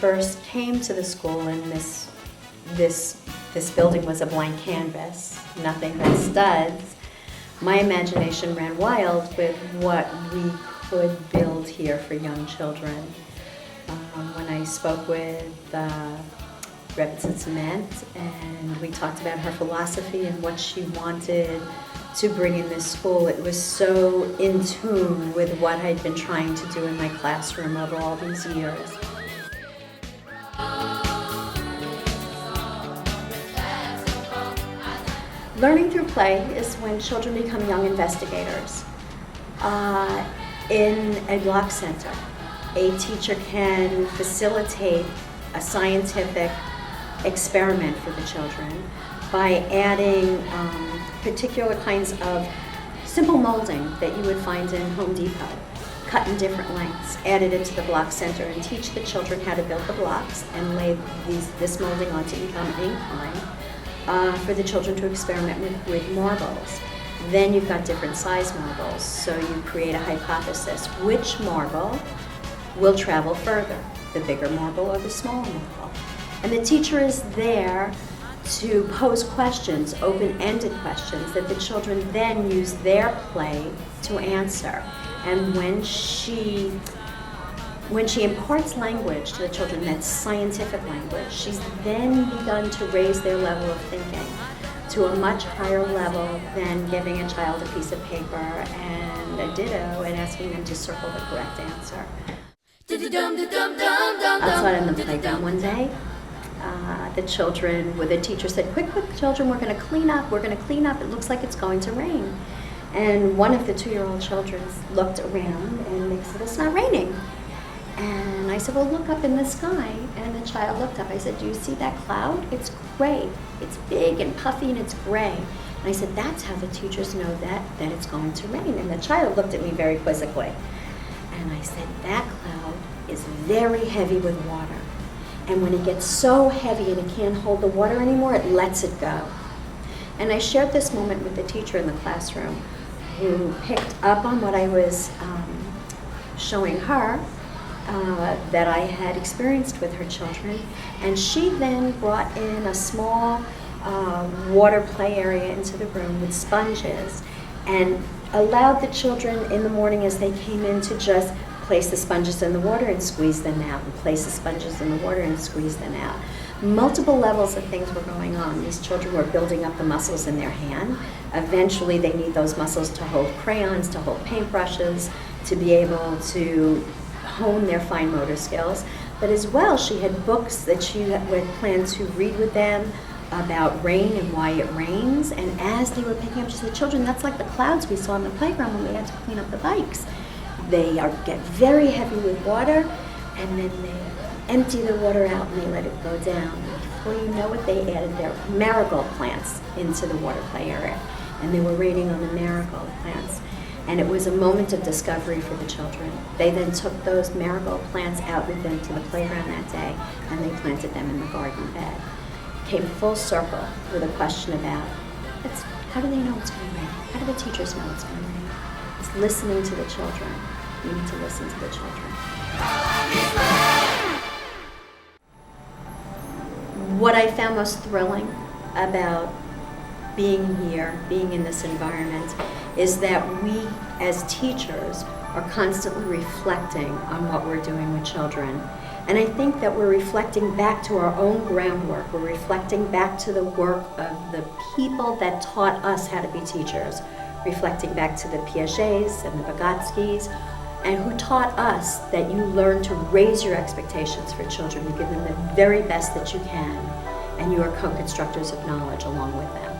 first came to the school and this building was a blank canvas, nothing but studs, my imagination ran wild with what we could build here for young children. When I spoke with Rebbetzin Cement, and we talked about her philosophy and what she wanted to bring in this school, it was so in tune with what I'd been trying to do in my classroom over all these years. Learning through play is when children become young investigators. In a block center, a teacher can facilitate a scientific experiment for the children by adding particular kinds of simple molding that you would find in Home Depot, cut in different lengths, added it to the block center, and teach the children how to build the blocks and lay this molding onto incline for the children to experiment with marbles. Then you've got different size marbles, so you create a hypothesis. Which marble will travel further, the bigger marble or the smaller marble? And the teacher is there to pose questions, open-ended questions, that the children then use their play to answer. And when she imparts language to the children, that's scientific language, she's then begun to raise their level of thinking to a much higher level than giving a child a piece of paper and a ditto and asking them to circle the correct answer. Outside on the playground one day, the teacher said, quick, children, we're going to clean up, it looks like it's going to rain. And one of the 2-year-old children looked around and they said, it's not raining. And I said, well, look up in the sky. And the child looked up. I said, do you see that cloud? It's gray. It's big and puffy and it's gray. And I said, that's how the teachers know that it's going to rain. And the child looked at me very quizzically. And I said, that cloud is very heavy with water. And when it gets so heavy and it can't hold the water anymore, it lets it go. And I shared this moment with the teacher in the classroom who picked up on what I was showing her, that I had experienced with her children, and she then brought in a small water play area into the room with sponges and allowed the children in the morning as they came in to just place the sponges in the water and squeeze them out, and place the sponges in the water and squeeze them out. Multiple levels of things were going on. These children were building up the muscles in their hand. Eventually they need those muscles to hold crayons, to hold paintbrushes, to be able to hone their fine motor skills. But as well, she had books that she had planned to read with them about rain and why it rains. And as they were picking up, she said, children, that's like the clouds we saw on the playground when we had to clean up the bikes. They get very heavy with water, and then they empty the water out and they let it go down. Before you know it, they added their marigold plants into the water play area. And they were raiding on the marigold plants. And it was a moment of discovery for the children. They then took those marigold plants out with them to the playground that day, and they planted them in the garden bed. Came full circle with a question about, how do they know it's going to rain? How do the teachers know it's going to rain? It's listening to the children. You need to listen to the children. What I found most thrilling about being here, being in this environment, is that we as teachers are constantly reflecting on what we're doing with children. And I think that we're reflecting back to our own groundwork. We're reflecting back to the work of the people that taught us how to be teachers, reflecting back to the Piagets and the Vygotskys, and who taught us that you learn to raise your expectations for children, to give them the very best that you can, and you are co-constructors of knowledge along with them.